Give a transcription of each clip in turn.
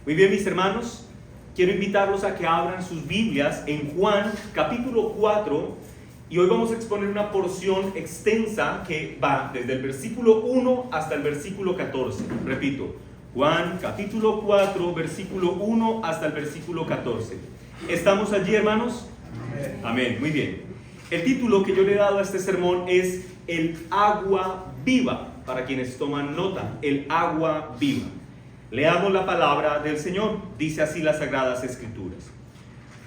Muy bien, mis hermanos, quiero invitarlos a que abran sus Biblias en Juan capítulo 4 y hoy vamos a exponer una porción extensa que va desde el versículo 1 hasta el versículo 14. Repito, Juan capítulo 4, versículo 1 hasta el versículo 14. ¿Estamos allí, hermanos? Amén. Amén, muy bien. El título que yo le he dado a este sermón es El agua viva, para quienes toman nota, el agua viva. Leamos la palabra del Señor, dice así las Sagradas Escrituras.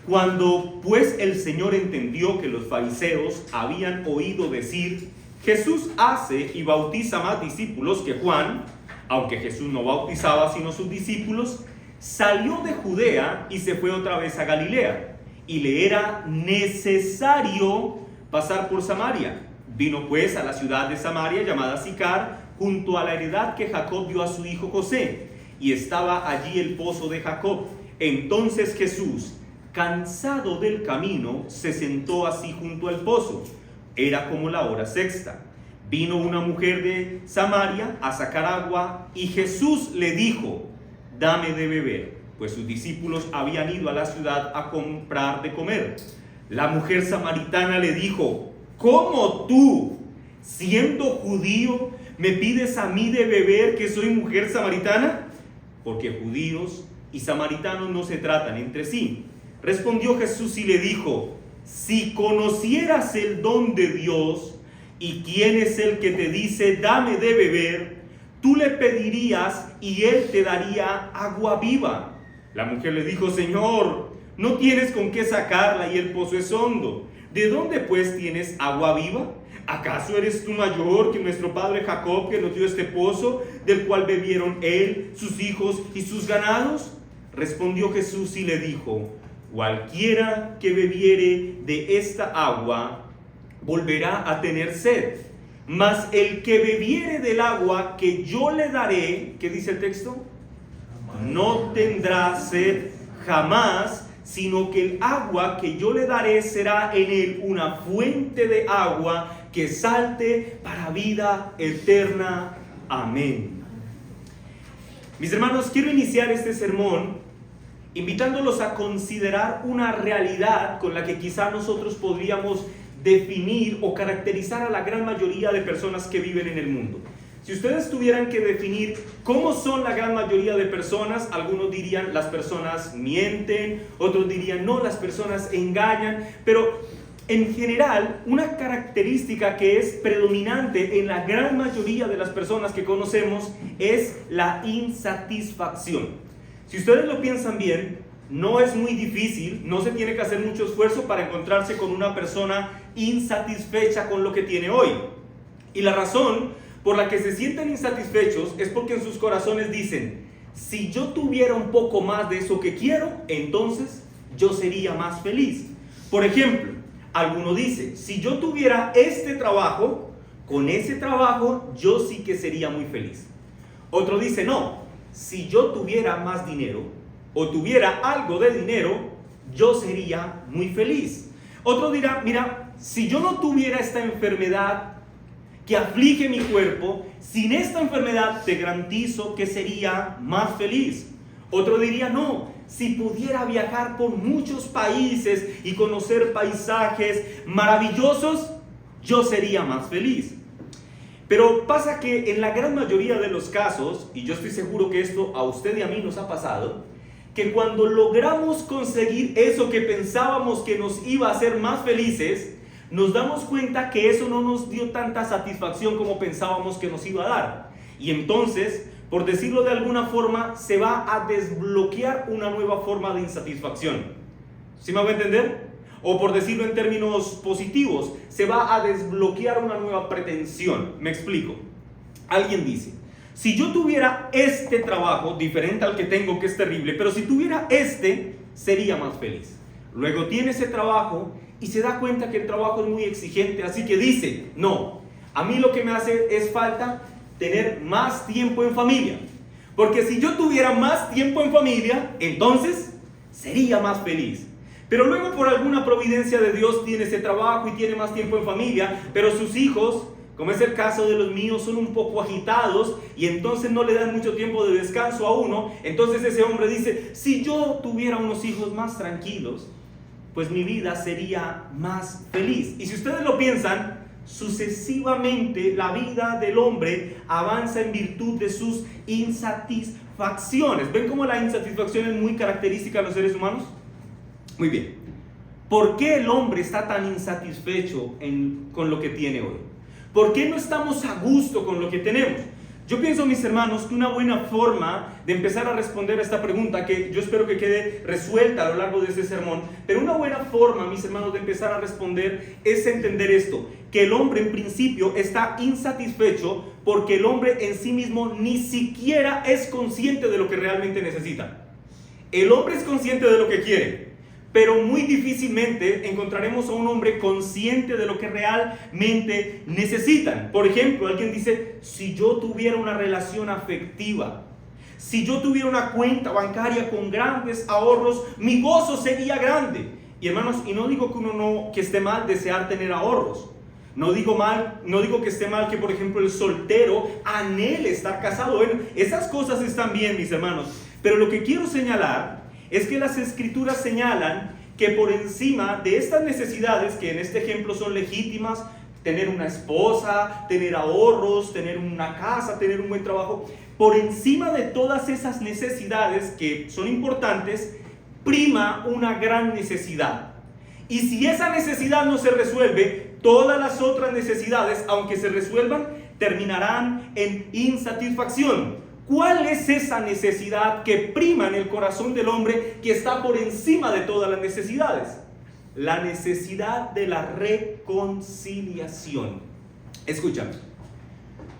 Cuando pues el Señor entendió que los fariseos habían oído decir, Jesús hace y bautiza más discípulos que Juan, aunque Jesús no bautizaba sino sus discípulos, salió de Judea y se fue otra vez a Galilea, y le era necesario pasar por Samaria. Vino pues a la ciudad de Samaria llamada Sicar, junto a la heredad que Jacob dio a su hijo José, y estaba allí el pozo de Jacob. Entonces Jesús, cansado del camino, se sentó así junto al pozo. Era como la hora sexta. Vino una mujer de Samaria a sacar agua, y Jesús le dijo, dame de beber, pues sus discípulos habían ido a la ciudad a comprar de comer. La mujer samaritana le dijo, ¿cómo tú, siendo judío, me pides a mí de beber, que soy mujer samaritana? Porque judíos y samaritanos no se tratan entre sí. Respondió Jesús y le dijo, si conocieras el don de Dios y quién es el que te dice, dame de beber, tú le pedirías y él te daría agua viva. La mujer le dijo, Señor, no tienes con qué sacarla y el pozo es hondo. ¿De dónde pues tienes agua viva? ¿Acaso eres tú mayor que nuestro padre Jacob, que nos dio este pozo, del cual bebieron él, sus hijos y sus ganados? Respondió Jesús y le dijo, cualquiera que bebiere de esta agua volverá a tener sed, mas el que bebiere del agua que yo le daré, ¿qué dice el texto? No tendrá sed jamás, sino que el agua que yo le daré será en él una fuente de agua que salte para vida eterna. Amén. Mis hermanos, quiero iniciar este sermón invitándolos a considerar una realidad con la que quizá nosotros podríamos definir o caracterizar a la gran mayoría de personas que viven en el mundo. Si ustedes tuvieran que definir cómo son la gran mayoría de personas, algunos dirían las personas mienten, otros dirían no, las personas engañan, pero en general una característica que es predominante en la gran mayoría de las personas que conocemos es la insatisfacción. Si ustedes lo piensan bien, no es muy difícil, no se tiene que hacer mucho esfuerzo para encontrarse con una persona insatisfecha con lo que tiene hoy. Y la razón por la que se sienten insatisfechos es porque en sus corazones dicen, si yo tuviera un poco más de eso que quiero, entonces yo sería más feliz. Por ejemplo, alguno dice, si yo tuviera este trabajo, con ese trabajo yo sí que sería muy feliz. Otro dice, no, si yo tuviera más dinero o tuviera algo de dinero, yo sería muy feliz. Otro dirá, mira, si yo no tuviera esta enfermedad que aflige mi cuerpo, sin esta enfermedad te garantizo que sería más feliz. Otro diría, no, si pudiera viajar por muchos países y conocer paisajes maravillosos, yo sería más feliz. Pero pasa que en la gran mayoría de los casos, y yo estoy seguro que esto a usted y a mí nos ha pasado, que cuando logramos conseguir eso que pensábamos que nos iba a hacer más felices, nos damos cuenta que eso no nos dio tanta satisfacción como pensábamos que nos iba a dar. Y entonces, por decirlo de alguna forma, se va a desbloquear una nueva forma de insatisfacción. ¿Sí me va a entender? O por decirlo en términos positivos, se va a desbloquear una nueva pretensión. Me explico. Alguien dice, si yo tuviera este trabajo, diferente al que tengo, que es terrible, pero si tuviera este, sería más feliz. Luego tiene ese trabajo y se da cuenta que el trabajo es muy exigente, así que dice, no, a mí lo que me hace es falta tener más tiempo en familia, porque si yo tuviera más tiempo en familia, entonces sería más feliz. Pero luego por alguna providencia de Dios tiene ese trabajo y tiene más tiempo en familia, pero sus hijos como es el caso de los míos, son un poco agitados y entonces no le dan mucho tiempo de descanso a uno. Entonces ese hombre dice, si yo tuviera unos hijos más tranquilos, pues mi vida sería más feliz. Y si ustedes lo piensan, sucesivamente la vida del hombre avanza en virtud de sus insatisfacciones. ¿Ven cómo la insatisfacción es muy característica de los seres humanos? Muy bien. ¿Por qué el hombre está tan insatisfecho con lo que tiene hoy? ¿Por qué no estamos a gusto con lo que tenemos? Yo pienso, mis hermanos, que una buena forma de empezar a responder a esta pregunta, que yo espero que quede resuelta a lo largo de este sermón, pero una buena forma, mis hermanos, de empezar a responder es entender esto, que el hombre en principio está insatisfecho porque el hombre en sí mismo ni siquiera es consciente de lo que realmente necesita. El hombre es consciente de lo que quiere, pero muy difícilmente encontraremos a un hombre consciente de lo que realmente necesitan. Por ejemplo, alguien dice, si yo tuviera una relación afectiva, si yo tuviera una cuenta bancaria con grandes ahorros, mi gozo sería grande. Y hermanos, y no digo que esté mal desear tener ahorros. No digo que esté mal que, por ejemplo, el soltero anhele estar casado. Bueno, esas cosas están bien, mis hermanos. Pero lo que quiero señalar es que las escrituras señalan que por encima de estas necesidades, que en este ejemplo son legítimas, tener una esposa, tener ahorros, tener una casa, tener un buen trabajo, por encima de todas esas necesidades que son importantes, prima una gran necesidad. Y si esa necesidad no se resuelve, todas las otras necesidades, aunque se resuelvan, terminarán en insatisfacción. ¿Cuál es esa necesidad que prima en el corazón del hombre, que está por encima de todas las necesidades? La necesidad de la reconciliación. Escúchame.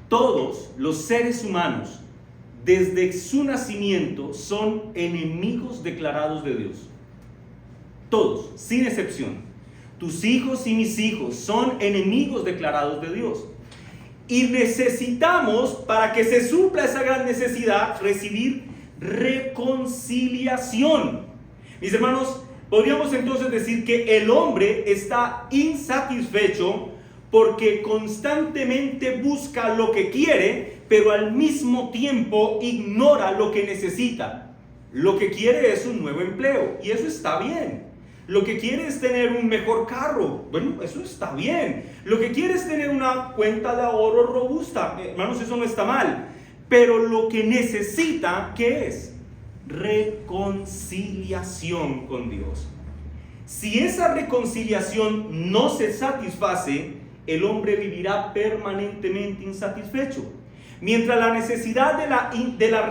Todos los seres humanos, desde su nacimiento, son enemigos declarados de Dios. Todos, sin excepción. Tus hijos y mis hijos son enemigos declarados de Dios. Y necesitamos, para que se supla esa gran necesidad, recibir reconciliación. Mis hermanos, podríamos entonces decir que el hombre está insatisfecho porque constantemente busca lo que quiere, pero al mismo tiempo ignora lo que necesita. Lo que quiere es un nuevo empleo, y eso está bien. Lo que quiere es tener un mejor carro. Bueno, eso está bien. Lo que quiere es tener una cuenta de ahorro robusta. Hermanos, eso no está mal. Pero lo que necesita, ¿qué es? Reconciliación con Dios. Si esa reconciliación no se satisface, el hombre vivirá permanentemente insatisfecho. Mientras la necesidad de la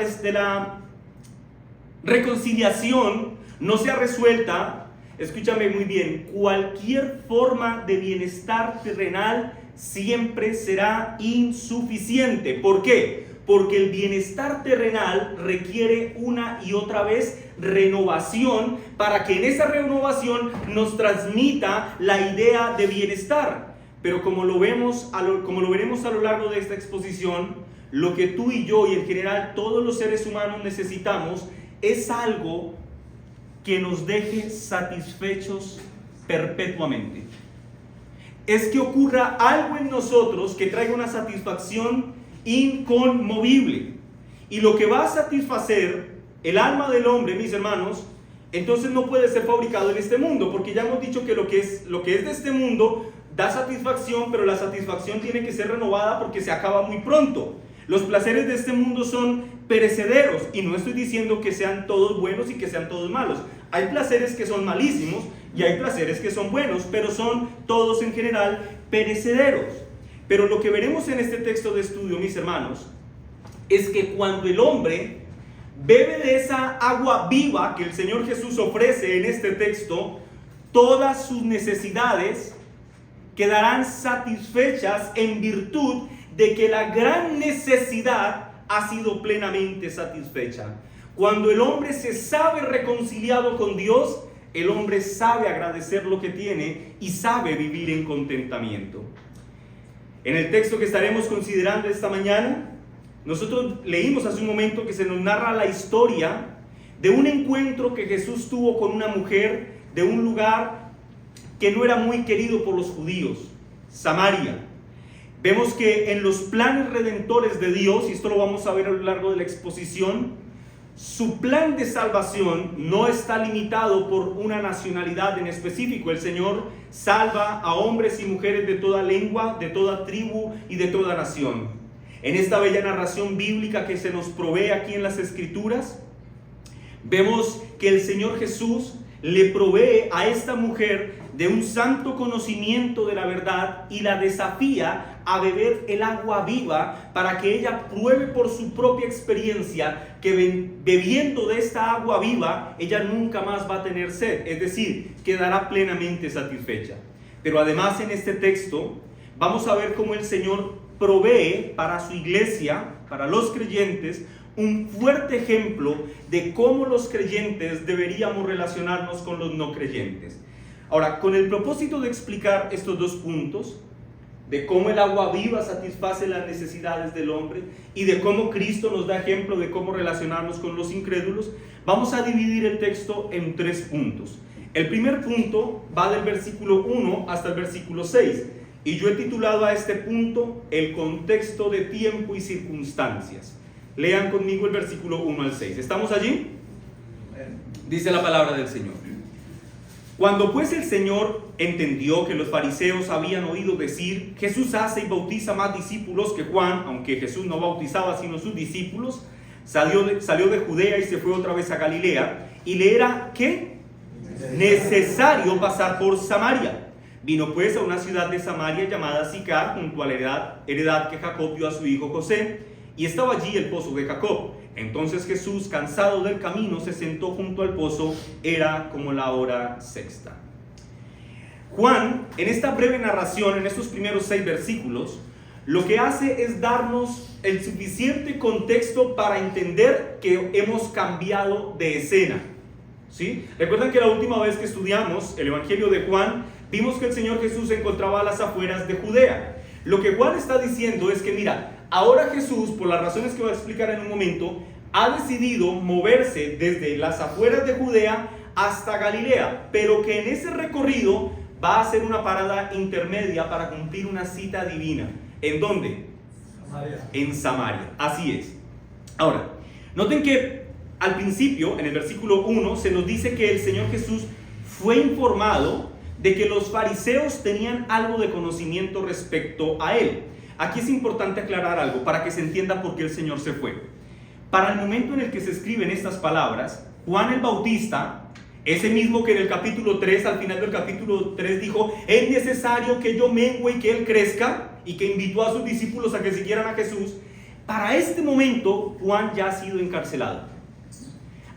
reconciliación no sea resuelta, escúchame muy bien, cualquier forma de bienestar terrenal siempre será insuficiente. ¿Por qué? Porque el bienestar terrenal requiere una y otra vez renovación, para que en esa renovación nos transmita la idea de bienestar. Pero como lo veremos a lo largo de esta exposición, lo que tú y yo y en general todos los seres humanos necesitamos es algo que nos deje satisfechos perpetuamente. Es que ocurra algo en nosotros que traiga una satisfacción inconmovible. Y lo que va a satisfacer el alma del hombre, mis hermanos, entonces no puede ser fabricado en este mundo, porque ya hemos dicho que lo que es de este mundo da satisfacción, pero la satisfacción tiene que ser renovada porque se acaba muy pronto. Los placeres de este mundo son perecederos, y no estoy diciendo que sean todos buenos y que sean todos malos. Hay placeres que son malísimos y hay placeres que son buenos, pero son todos en general perecederos. Pero lo que veremos en este texto de estudio, mis hermanos, es que cuando el hombre bebe de esa agua viva que el Señor Jesús ofrece en este texto, todas sus necesidades quedarán satisfechas en virtud de que la gran necesidad ha sido plenamente satisfecha. Cuando el hombre se sabe reconciliado con Dios, el hombre sabe agradecer lo que tiene y sabe vivir en contentamiento. En el texto que estaremos considerando esta mañana, nosotros leímos hace un momento que se nos narra la historia de un encuentro que Jesús tuvo con una mujer de un lugar que no era muy querido por los judíos, Samaria. Vemos que en los planes redentores de Dios, y esto lo vamos a ver a lo largo de la exposición, su plan de salvación no está limitado por una nacionalidad en específico. El Señor salva a hombres y mujeres de toda lengua, de toda tribu y de toda nación. En esta bella narración bíblica que se nos provee aquí en las Escrituras, vemos que el Señor Jesús le provee a esta mujer de un santo conocimiento de la verdad y la desafía a beber el agua viva para que ella pruebe por su propia experiencia que bebiendo de esta agua viva ella nunca más va a tener sed, es decir, quedará plenamente satisfecha. Pero además en este texto vamos a ver cómo el Señor provee para su iglesia, para los creyentes, un fuerte ejemplo de cómo los creyentes deberíamos relacionarnos con los no creyentes. Ahora, con el propósito de explicar estos dos puntos, de cómo el agua viva satisface las necesidades del hombre y de cómo Cristo nos da ejemplo de cómo relacionarnos con los incrédulos, vamos a dividir el texto en 3 puntos. El primer punto va del versículo 1 hasta el versículo 6, y yo he titulado a este punto el contexto de tiempo y circunstancias. Lean conmigo el versículo 1 al 6. ¿Estamos allí? Dice la palabra del Señor. Cuando pues el Señor entendió que los fariseos habían oído decir: Jesús hace y bautiza más discípulos que Juan, aunque Jesús no bautizaba sino sus discípulos, salió de Judea y se fue otra vez a Galilea, y le era ¿qué? Necesario pasar por Samaria. Vino pues a una ciudad de Samaria llamada Sicar, junto a la heredad que Jacob dio a su hijo José, y estaba allí el pozo de Jacob. Entonces Jesús, cansado del camino, se sentó junto al pozo. Era como la hora sexta. Juan, en esta breve narración, en estos primeros 6 versículos, lo que hace es darnos el suficiente contexto para entender que hemos cambiado de escena, ¿sí? Recuerdan que la última vez que estudiamos el Evangelio de Juan, vimos que el Señor Jesús se encontraba a las afueras de Judea. Lo que Juan está diciendo es que, mira, ahora Jesús, por las razones que voy a explicar en un momento, ha decidido moverse desde las afueras de Judea hasta Galilea, pero que en ese recorrido va a hacer una parada intermedia para cumplir una cita divina. ¿En dónde? Samaria. En Samaria, así es. Ahora, noten que al principio, en el versículo 1, se nos dice que el Señor Jesús fue informado de que los fariseos tenían algo de conocimiento respecto a él. Aquí es importante aclarar algo para que se entienda por qué el Señor se fue. Para el momento en el que se escriben estas palabras, Juan el Bautista, ese mismo que en el capítulo 3, al final del capítulo 3 dijo: es necesario que yo mengüe y que él crezca, y que invitó a sus discípulos a que siguieran a Jesús, para este momento Juan ya ha sido encarcelado.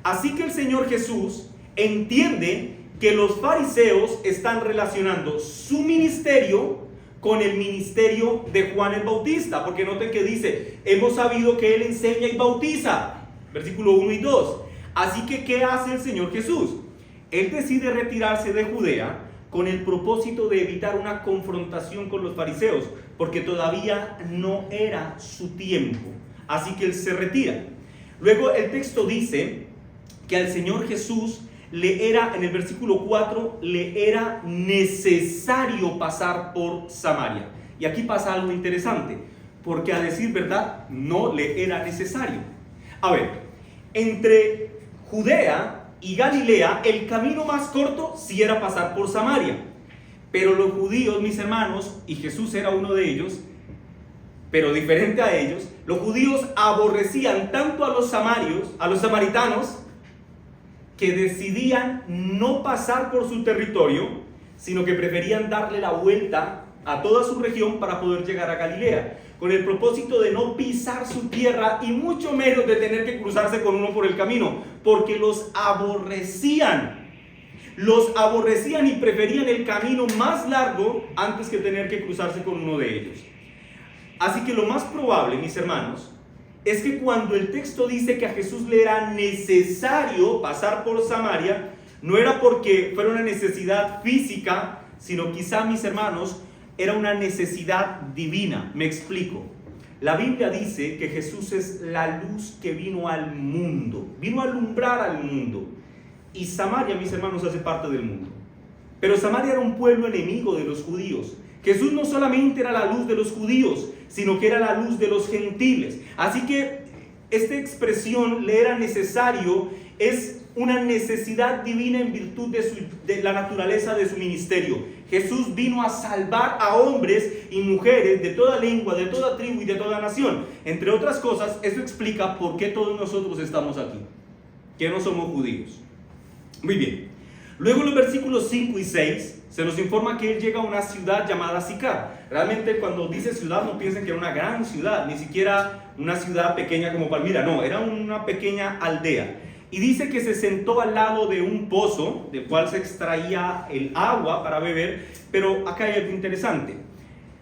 Así que el Señor Jesús entiende que los fariseos están relacionando su ministerio con el ministerio de Juan el Bautista, porque noten que dice: hemos sabido que él enseña y bautiza, versículo 1 y 2. Así que, ¿qué hace el Señor Jesús? Él decide retirarse de Judea con el propósito de evitar una confrontación con los fariseos, porque todavía no era su tiempo. Así que él se retira. Luego el texto dice que al Señor Jesús le era, en el versículo 4, le era necesario pasar por Samaria. Y aquí pasa algo interesante, porque a decir verdad, no le era necesario. A ver, entre Judea y Galilea, el camino más corto sí era pasar por Samaria. Pero los judíos, mis hermanos, y Jesús era uno de ellos, pero diferente a ellos, los judíos aborrecían tanto a los samaritanos, que decidían no pasar por su territorio, sino que preferían darle la vuelta a toda su región para poder llegar a Galilea, con el propósito de no pisar su tierra y mucho menos de tener que cruzarse con uno por el camino, porque los aborrecían y preferían el camino más largo antes que tener que cruzarse con uno de ellos. Así que lo más probable, mis hermanos, es que cuando el texto dice que a Jesús le era necesario pasar por Samaria, no era porque fuera una necesidad física, sino quizá, mis hermanos, era una necesidad divina. Me explico. La Biblia dice que Jesús es la luz que vino al mundo, vino a alumbrar al mundo. Y Samaria, mis hermanos, hace parte del mundo. Pero Samaria era un pueblo enemigo de los judíos, Jesús no solamente era la luz de los judíos, sino que era la luz de los gentiles. Así que esta expresión le era necesario, es una necesidad divina en virtud de la naturaleza de su ministerio. Jesús vino a salvar a hombres y mujeres de toda lengua, de toda tribu y de toda nación. Entre otras cosas, eso explica por qué todos nosotros estamos aquí, que no somos judíos. Muy bien. Luego en los versículos 5 y 6 se nos informa que él llega a una ciudad llamada Sicar. Realmente cuando dice ciudad no piensen que era una gran ciudad, ni siquiera una ciudad pequeña como Palmira, no, era una pequeña aldea. Y dice que se sentó al lado de un pozo, del cual se extraía el agua para beber, pero acá hay algo interesante.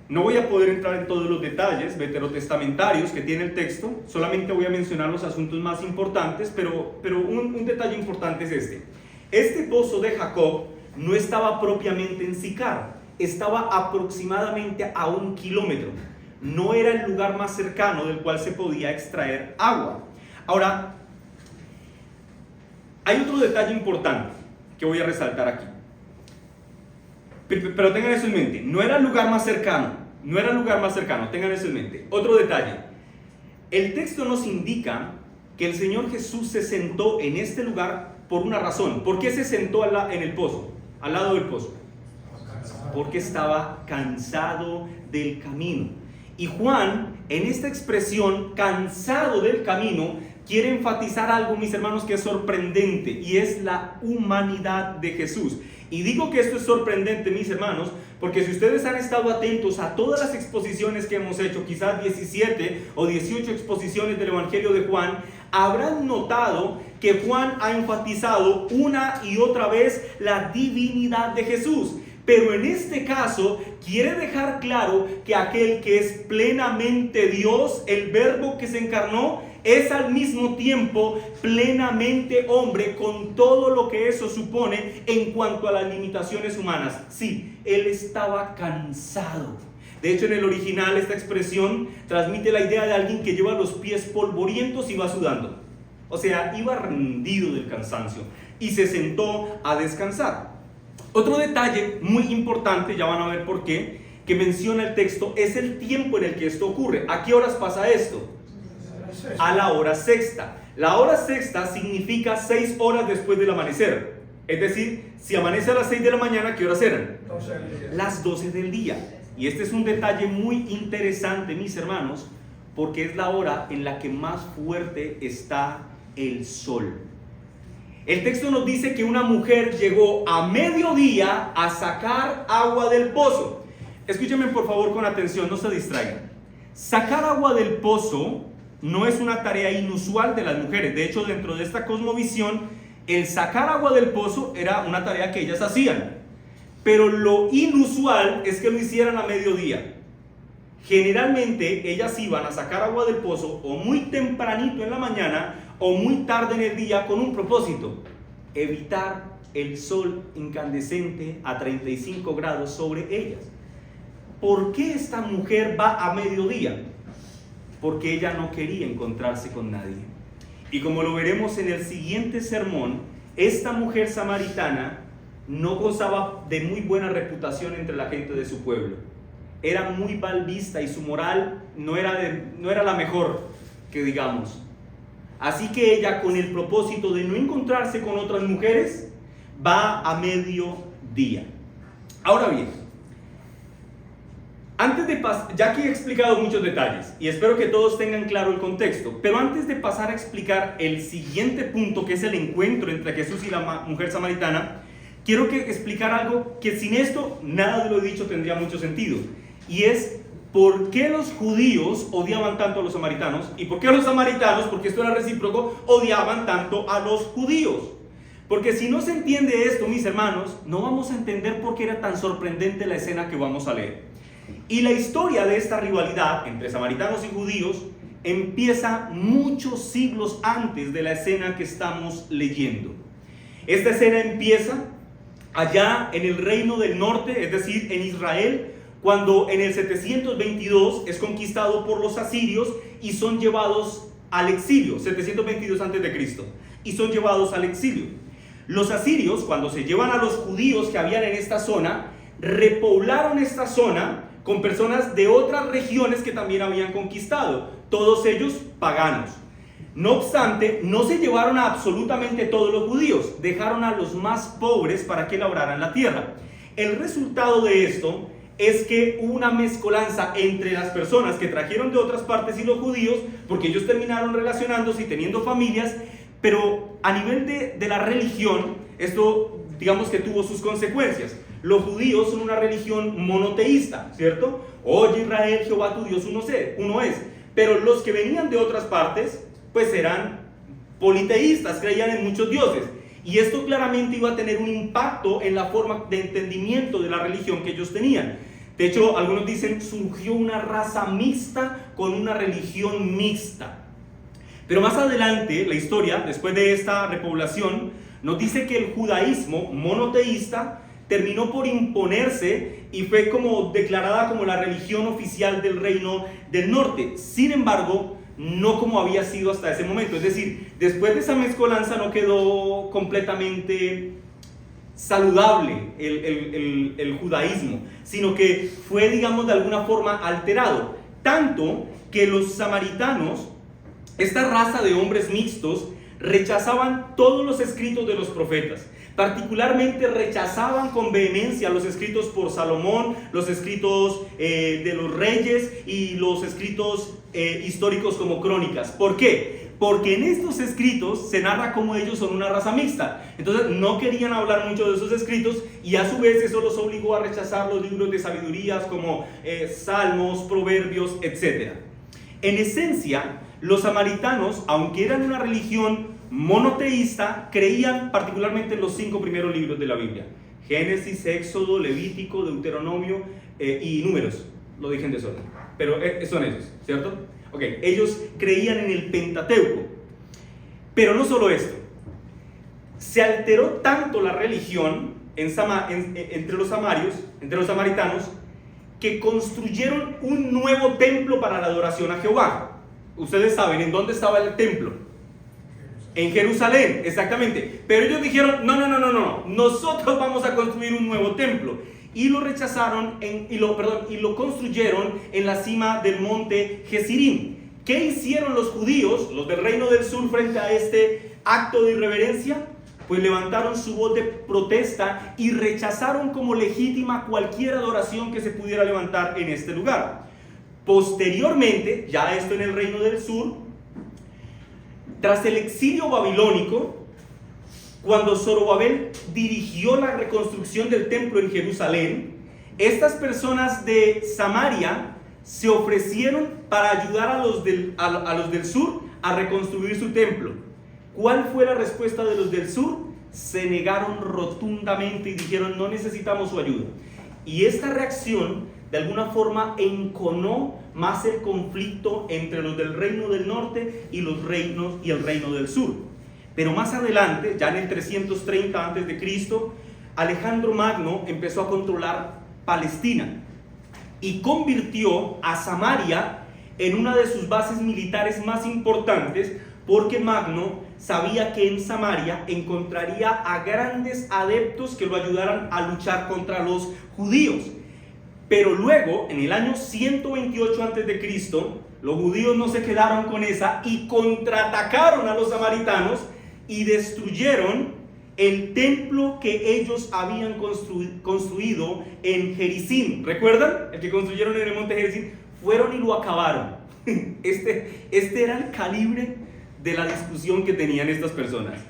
No voy a poder entrar en todos los detalles veterotestamentarios que tiene el texto, solamente voy a mencionar los asuntos más importantes, pero un detalle importante es este. Este pozo de Jacob no estaba propiamente en Sicar, estaba aproximadamente a 1 kilómetro. No era el lugar más cercano del cual se podía extraer agua. Ahora, hay otro detalle importante que voy a resaltar aquí. Pero tengan eso en mente, no era el lugar más cercano, tengan eso en mente. Otro detalle, el texto nos indica que el Señor Jesús se sentó en este lugar por una razón. ¿Por qué se sentó en el pozo, al lado del pozo? Porque estaba cansado del camino. Y Juan, en esta expresión, cansado del camino, quiere enfatizar algo, mis hermanos, que es sorprendente, y es la humanidad de Jesús. Y digo que esto es sorprendente, mis hermanos, porque si ustedes han estado atentos a todas las exposiciones que hemos hecho, quizás 17 o 18 exposiciones del Evangelio de Juan, habrán notado que Juan ha enfatizado una y otra vez la divinidad de Jesús. Pero en este caso quiere dejar claro que aquel que es plenamente Dios, el Verbo que se encarnó, es al mismo tiempo plenamente hombre, con todo lo que eso supone en cuanto a las limitaciones humanas. Sí, él estaba cansado. De hecho, en el original esta expresión transmite la idea de alguien que lleva los pies polvorientos y va sudando. O sea, iba rendido del cansancio y se sentó a descansar. Otro detalle muy importante, ya van a ver por qué, que menciona el texto, es el tiempo en el que esto ocurre. ¿A qué horas pasa esto? A la hora sexta. La hora sexta significa 6 horas después del amanecer. Es decir, si amanece a las 6 de la mañana, ¿qué horas eran? Las 12 del día. Y este es un detalle muy interesante, mis hermanos, porque es la hora en la que más fuerte está el sol. El texto nos dice que una mujer llegó a mediodía a sacar agua del pozo. Escúchenme por favor con atención, no se distraigan. Sacar agua del pozo no es una tarea inusual de las mujeres. De hecho, dentro de esta cosmovisión, el sacar agua del pozo era una tarea que ellas hacían. Pero lo inusual es que lo hicieran a mediodía. Generalmente ellas iban a sacar agua del pozo o muy tempranito en la mañana o muy tarde en el día con un propósito: evitar el sol incandescente a 35 grados sobre ellas. ¿Por qué esta mujer va a mediodía? Porque ella no quería encontrarse con nadie. Y como lo veremos en el siguiente sermón, esta mujer samaritana no gozaba de muy buena reputación entre la gente de su pueblo. Era muy mal vista y su moral no era la mejor, que digamos. Así que ella, con el propósito de no encontrarse con otras mujeres, va a mediodía. Ahora bien, ya que he explicado muchos detalles y espero que todos tengan claro el contexto, pero antes de pasar a explicar el siguiente punto, que es el encuentro entre Jesús y la mujer samaritana, quiero explicar algo que sin esto nada de lo dicho tendría mucho sentido, y es por qué los judíos odiaban tanto a los samaritanos y por qué los samaritanos, porque esto era recíproco, odiaban tanto a los judíos. Porque si no se entiende esto, mis hermanos, no vamos a entender por qué era tan sorprendente la escena que vamos a leer. Y la historia de esta rivalidad entre samaritanos y judíos empieza muchos siglos antes de la escena que estamos leyendo. Esta escena empieza allá en el reino del norte, es decir, en Israel, cuando en el 722 es conquistado por los asirios y son llevados al exilio, 722 a.C., y son llevados al exilio. Los asirios, cuando se llevan a los judíos que habían en esta zona, repoblaron esta zona con personas de otras regiones que también habían conquistado, todos ellos paganos. No obstante, no se llevaron a absolutamente todos los judíos, dejaron a los más pobres para que labraran la tierra. El resultado de esto es que hubo una mezcolanza entre las personas que trajeron de otras partes y los judíos, porque ellos terminaron relacionándose y teniendo familias, pero a nivel de la religión, esto digamos que tuvo sus consecuencias. Los judíos son una religión monoteísta, ¿cierto? Oye Israel, Jehová tu Dios uno es. Pero los que venían de otras partes, pues eran politeístas, creían en muchos dioses. Y esto claramente iba a tener un impacto en la forma de entendimiento de la religión que ellos tenían. De hecho, algunos dicen, surgió una raza mixta con una religión mixta. Pero más adelante, la historia, después de esta repoblación, nos dice que el judaísmo monoteísta terminó por imponerse y fue como declarada como la religión oficial del reino del norte. Sin embargo, no como había sido hasta ese momento. Es decir, después de esa mezcolanza no quedó completamente saludable el judaísmo, sino que fue, digamos, de alguna forma alterado. Tanto que los samaritanos, esta raza de hombres mixtos, rechazaban todos los escritos de los profetas. Particularmente rechazaban con vehemencia los escritos por Salomón, los escritos de los reyes y los escritos históricos como crónicas. ¿Por qué? Porque en estos escritos se narra cómo ellos son una raza mixta. Entonces no querían hablar mucho de esos escritos y a su vez eso los obligó a rechazar los libros de sabidurías como Salmos, Proverbios, etc. En esencia, los samaritanos, aunque eran una religión monoteísta, creían particularmente en los 5 primeros libros de la Biblia: Génesis, Éxodo, Levítico, Deuteronomio y Números. Lo dije en desorden, pero son esos, ¿cierto? Ok, ellos creían en el Pentateuco. Pero no solo esto, se alteró tanto la religión entre los samaritanos, que construyeron un nuevo templo para la adoración a Jehová. Ustedes saben en dónde estaba el templo. En Jerusalén, exactamente. Pero ellos dijeron, no, nosotros vamos a construir un nuevo templo. Y lo rechazaron y lo construyeron en la cima del monte Gerizim. ¿Qué hicieron los judíos, los del reino del sur, frente a este acto de irreverencia? Pues levantaron su voz de protesta y rechazaron como legítima cualquier adoración que se pudiera levantar en este lugar. Posteriormente, ya esto en el reino del sur, tras el exilio babilónico, cuando Zorobabel dirigió la reconstrucción del templo en Jerusalén, estas personas de Samaria se ofrecieron para ayudar a los del sur a reconstruir su templo. ¿Cuál fue la respuesta de los del sur? Se negaron rotundamente y dijeron, no necesitamos su ayuda. Y esta reacción de alguna forma enconó más el conflicto entre los del reino del norte y el reino del sur. Pero más adelante, ya en el 330 a.C., Alejandro Magno empezó a controlar Palestina y convirtió a Samaria en una de sus bases militares más importantes, porque Magno sabía que en Samaria encontraría a grandes adeptos que lo ayudaran a luchar contra los judíos. Pero luego, en el año 128 a.C., los judíos no se quedaron con esa y contraatacaron a los samaritanos y destruyeron el templo que ellos habían construido en Gerizim. ¿Recuerdan? El que construyeron en el monte Gerizim. Fueron y lo acabaron. Este era el calibre de la discusión que tenían estas personas.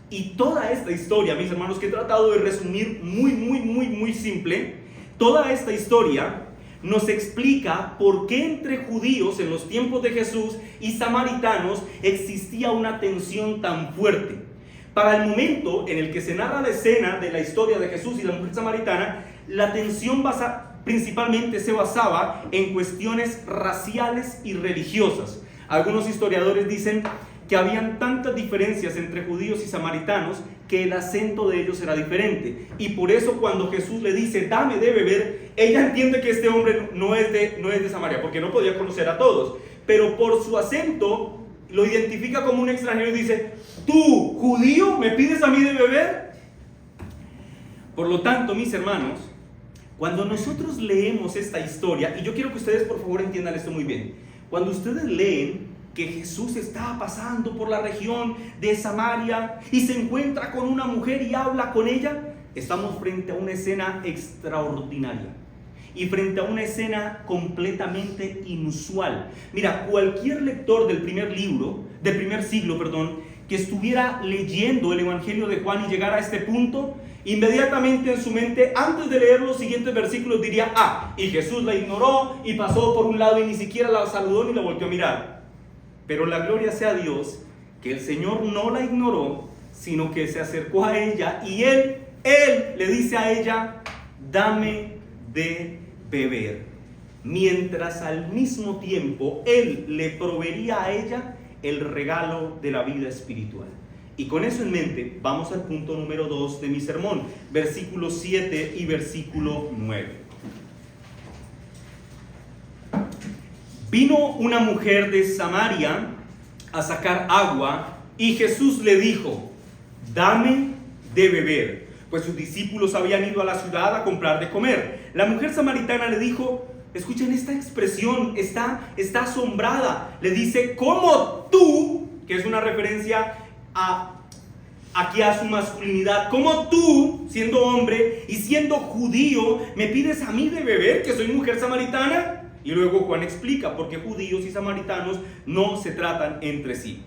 Y toda esta historia, mis hermanos, que he tratado de resumir muy simple, toda esta historia nos explica por qué entre judíos en los tiempos de Jesús y samaritanos existía una tensión tan fuerte. Para el momento en el que se narra la escena de la historia de Jesús y la mujer samaritana, la tensión principalmente se basaba en cuestiones raciales y religiosas. Algunos historiadores dicen que habían tantas diferencias entre judíos y samaritanos que el acento de ellos era diferente. Y por eso cuando Jesús le dice, dame de beber, ella entiende que este hombre no es de Samaria, porque no podía conocer a todos. Pero por su acento lo identifica como un extranjero y dice, ¿tú, judío, me pides a mí de beber? Por lo tanto, mis hermanos, Cuando nosotros leemos esta historia, y yo quiero que ustedes por favor entiendan esto muy bien, cuando ustedes leen que Jesús está pasando por la región de Samaria y se encuentra con una mujer y habla con ella, estamos frente a una escena extraordinaria y frente a una escena completamente inusual. Mira, cualquier lector del primer siglo, que estuviera leyendo el Evangelio de Juan y llegara a este punto, inmediatamente en su mente, antes de leer los siguientes versículos, diría: y Jesús la ignoró y pasó por un lado y ni siquiera la saludó ni la volvió a mirar. Pero la gloria sea a Dios, que el Señor no la ignoró, sino que se acercó a ella y Él le dice a ella: dame de beber. Mientras al mismo tiempo Él le proveería a ella el regalo de la vida espiritual. Y con eso en mente, vamos al punto número 2 de mi sermón, versículos 7 y versículo 9. Vino una mujer de Samaria a sacar agua y Jesús le dijo: dame de beber, pues sus discípulos habían ido a la ciudad a comprar de comer. La mujer samaritana le dijo, escuchen esta expresión, está asombrada, le dice: ¿cómo tú, que es una referencia aquí a su masculinidad, cómo tú, siendo hombre y siendo judío, me pides a mí de beber, que soy mujer samaritana? Y luego Juan explica por qué judíos y samaritanos no se tratan entre sí.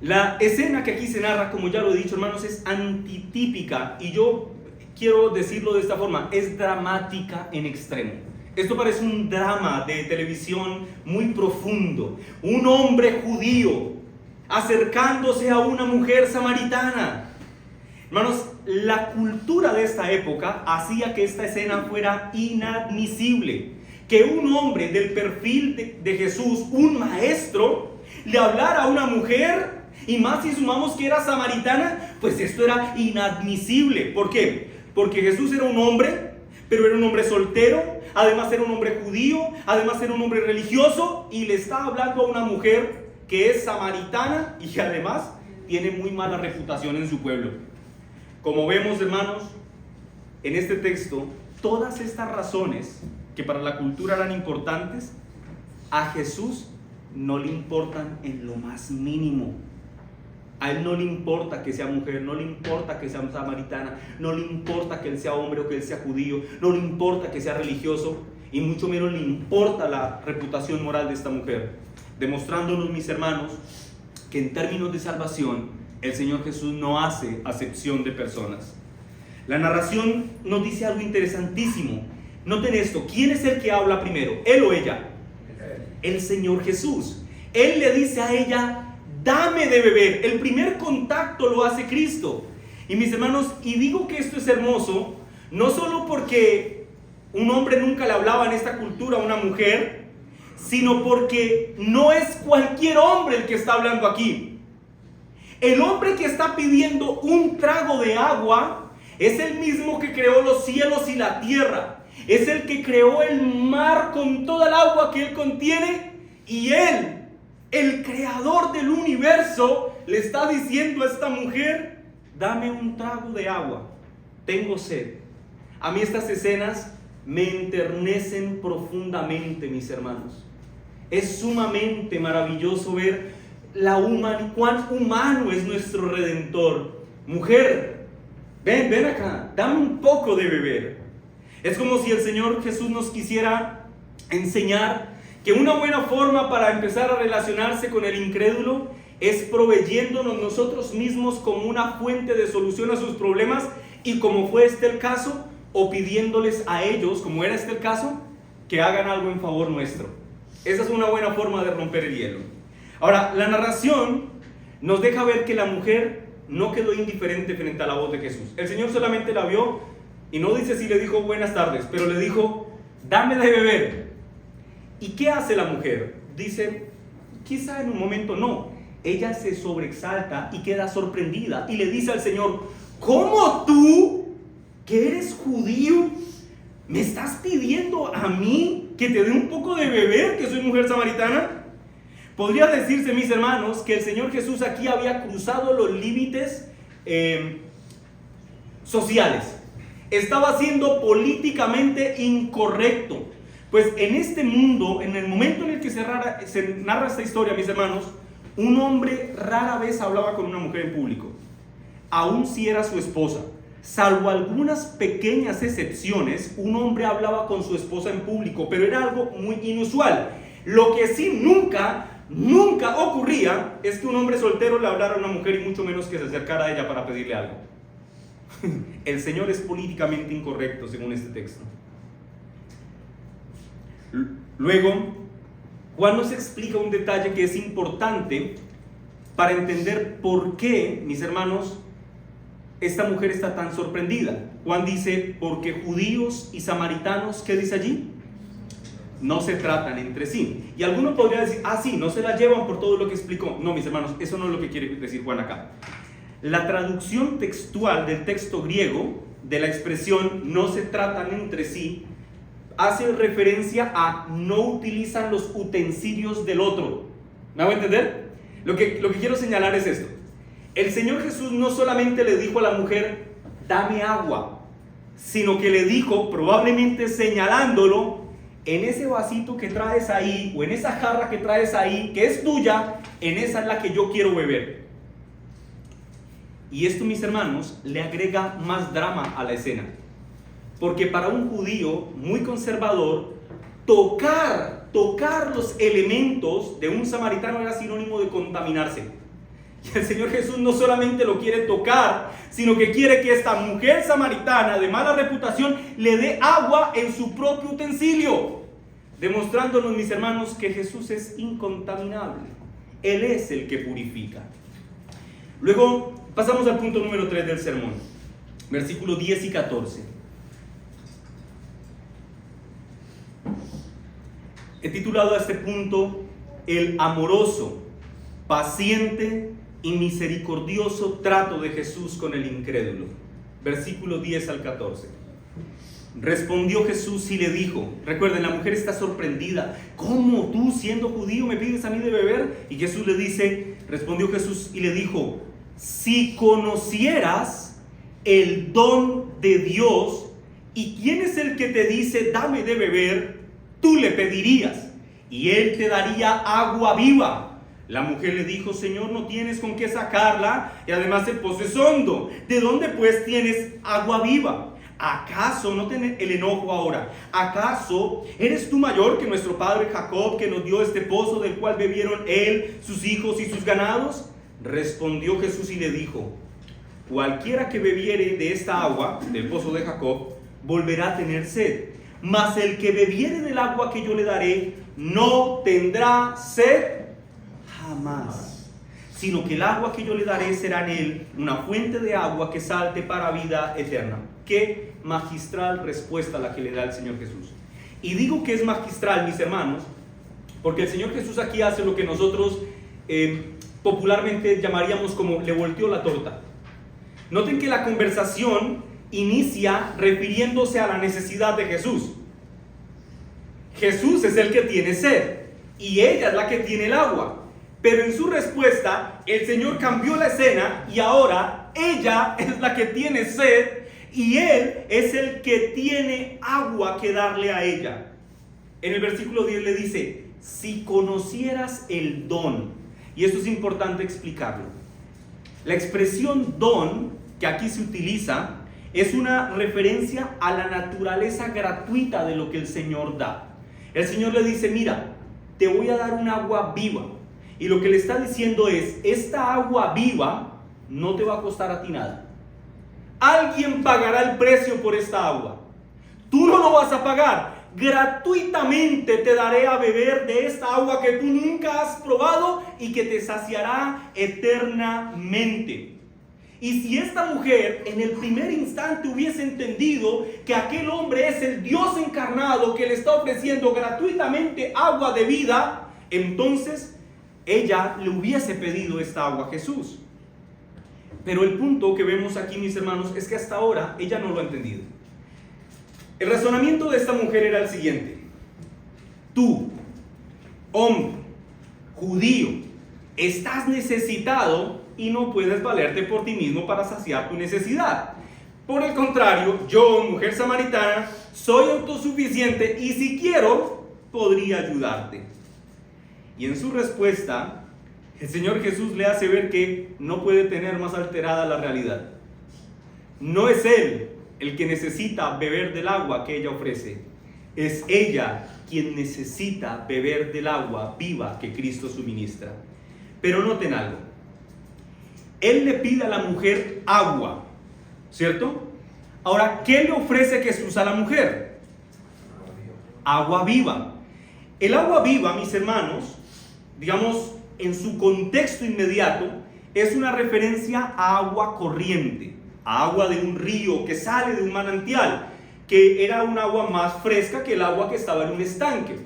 La escena que aquí se narra, como ya lo he dicho, hermanos, es antitípica, y yo quiero decirlo de esta forma: es dramática en extremo. Esto parece un drama de televisión muy profundo. Un hombre judío acercándose a una mujer samaritana. Hermanos, la cultura de esta época hacía que esta escena fuera inadmisible. Que un hombre del perfil de Jesús, un maestro, le hablara a una mujer, y más si sumamos que era samaritana, pues esto era inadmisible. ¿Por qué? Porque Jesús era un hombre, pero era un hombre soltero, además era un hombre judío, además era un hombre religioso, y le está hablando a una mujer que es samaritana y que además tiene muy mala reputación en su pueblo. Como vemos, hermanos, en este texto, todas estas razones que para la cultura eran importantes, a Jesús no le importan en lo más mínimo. A Él no le importa que sea mujer, no le importa que sea samaritana, no le importa que Él sea hombre o que Él sea judío, no le importa que sea religioso, y mucho menos le importa la reputación moral de esta mujer, demostrándonos, mis hermanos, que en términos de salvación el Señor Jesús no hace acepción de personas. La narración nos dice algo interesantísimo. Noten esto: ¿quién es el que habla primero, él o ella? El Señor Jesús. Él le dice a ella: dame de beber. El primer contacto lo hace Cristo. Y mis hermanos, y digo que esto es hermoso, no solo porque un hombre nunca le hablaba en esta cultura a una mujer, sino porque no es cualquier hombre el que está hablando aquí. El hombre que está pidiendo un trago de agua es el mismo que creó los cielos y la tierra. Es el que creó el mar con toda el agua que él contiene, y él, el creador del universo, le está diciendo a esta mujer: dame un trago de agua, tengo sed. A mí estas escenas me enternecen profundamente, mis hermanos. Es sumamente maravilloso ver cuán humano es nuestro Redentor. Mujer, ven acá, dame un poco de beber. Es como si el Señor Jesús nos quisiera enseñar que una buena forma para empezar a relacionarse con el incrédulo es proveyéndonos nosotros mismos como una fuente de solución a sus problemas, y como fue este el caso, o pidiéndoles a ellos, como era este el caso, que hagan algo en favor nuestro. Esa es una buena forma de romper el hielo. Ahora, la narración nos deja ver que la mujer no quedó indiferente frente a la voz de Jesús. El Señor solamente la vio, y no dice si le dijo buenas tardes, pero le dijo: dame de beber. ¿Y qué hace la mujer? Dice, quizá en un momento no. Ella se sobreexalta y queda sorprendida y le dice al Señor: ¿cómo tú, que eres judío, me estás pidiendo a mí que te dé un poco de beber, que soy mujer samaritana? Podría decirse, mis hermanos, que el Señor Jesús aquí había cruzado los límites sociales. Estaba siendo políticamente incorrecto. Pues en este mundo, en el momento en el que se narra esta historia, mis hermanos, un hombre rara vez hablaba con una mujer en público, aun si era su esposa. Salvo algunas pequeñas excepciones, un hombre hablaba con su esposa en público, pero era algo muy inusual. Lo que sí nunca ocurría es que un hombre soltero le hablara a una mujer y mucho menos que se acercara a ella para pedirle algo. El Señor es políticamente incorrecto según este texto. Luego, Juan nos explica un detalle que es importante para entender por qué, mis hermanos, esta mujer está tan sorprendida. Juan dice, porque judíos y samaritanos, ¿qué dice allí? No se tratan entre sí. Y alguno podría decir, sí, no se la llevan por todo lo que explicó. No, mis hermanos, eso no es lo que quiere decir Juan acá. La traducción textual del texto griego, de la expresión no se tratan entre sí, hace referencia a no utilizan los utensilios del otro. ¿Me hago entender? Lo que quiero señalar es esto. El Señor Jesús no solamente le dijo a la mujer, dame agua, sino que le dijo, probablemente señalándolo, en ese vasito que traes ahí, o en esa jarra que traes ahí, que es tuya, en esa es la que yo quiero beber. Y esto, mis hermanos, le agrega más drama a la escena. Porque para un judío muy conservador, tocar los elementos de un samaritano era sinónimo de contaminarse. Y el Señor Jesús no solamente lo quiere tocar, sino que quiere que esta mujer samaritana de mala reputación le dé agua en su propio utensilio, demostrándonos, mis hermanos, que Jesús es incontaminable. Él es el que purifica. Luego pasamos al punto número 3 del sermón, versículos 10 y 14. He titulado a este punto el amoroso, paciente y misericordioso trato de Jesús con el incrédulo. Versículo 10 al 14. Respondió Jesús y le dijo, recuerden, la mujer está sorprendida. ¿Cómo tú, siendo judío, me pides a mí de beber? Y Jesús le dice, respondió Jesús y le dijo, si conocieras el don de Dios y quién es el que te dice, dame de beber, tú le pedirías y él te daría agua viva. La mujer le dijo, Señor, no tienes con qué sacarla y además el pozo es hondo. ¿De dónde pues tienes agua viva? ¿Acaso, no ten el enojo ahora, acaso eres tú mayor que nuestro padre Jacob, que nos dio este pozo del cual bebieron él, sus hijos y sus ganados? Respondió Jesús y le dijo, cualquiera que bebiere de esta agua, del pozo de Jacob, volverá a tener sed. Mas el que bebiere del agua que yo le daré, no tendrá sed jamás, sino que el agua que yo le daré será en él una fuente de agua que salte para vida eterna. Qué magistral respuesta la que le da el Señor Jesús. Y digo que es magistral, mis hermanos, porque el Señor Jesús aquí hace lo que nosotros popularmente llamaríamos como le volteó la torta. Noten que la conversación inicia refiriéndose a la necesidad de Jesús. Jesús es el que tiene sed y ella es la que tiene el agua. Pero en su respuesta, el Señor cambió la escena y ahora ella es la que tiene sed y Él es el que tiene agua que darle a ella. En el versículo 10 le dice, si conocieras el don, y esto es importante explicarlo. La expresión don que aquí se utiliza es una referencia a la naturaleza gratuita de lo que el Señor da. El Señor le dice, mira, te voy a dar un agua viva. Y lo que le está diciendo es, esta agua viva no te va a costar a ti nada. Alguien pagará el precio por esta agua. Tú no lo vas a pagar. Gratuitamente te daré a beber de esta agua que tú nunca has probado y que te saciará eternamente. Y si esta mujer en el primer instante hubiese entendido que aquel hombre es el Dios encarnado que le está ofreciendo gratuitamente agua de vida, entonces ella le hubiese pedido esta agua a Jesús. Pero el punto que vemos aquí, mis hermanos, es que hasta ahora ella no lo ha entendido. El razonamiento de esta mujer era el siguiente: tú, hombre, judío, estás necesitado y no puedes valerte por ti mismo para saciar tu necesidad. Por el contrario, yo, mujer samaritana, soy autosuficiente y si quiero, podría ayudarte. Y en su respuesta, el Señor Jesús le hace ver que no puede tener más alterada la realidad. No es Él el que necesita beber del agua que ella ofrece. Es ella quien necesita beber del agua viva que Cristo suministra. Pero noten algo. Él le pide a la mujer agua, ¿cierto? Ahora, ¿qué le ofrece Jesús a la mujer? Agua viva. El agua viva, mis hermanos, digamos, en su contexto inmediato, es una referencia a agua corriente, a agua de un río que sale de un manantial, que era un agua más fresca que el agua que estaba en un estanque.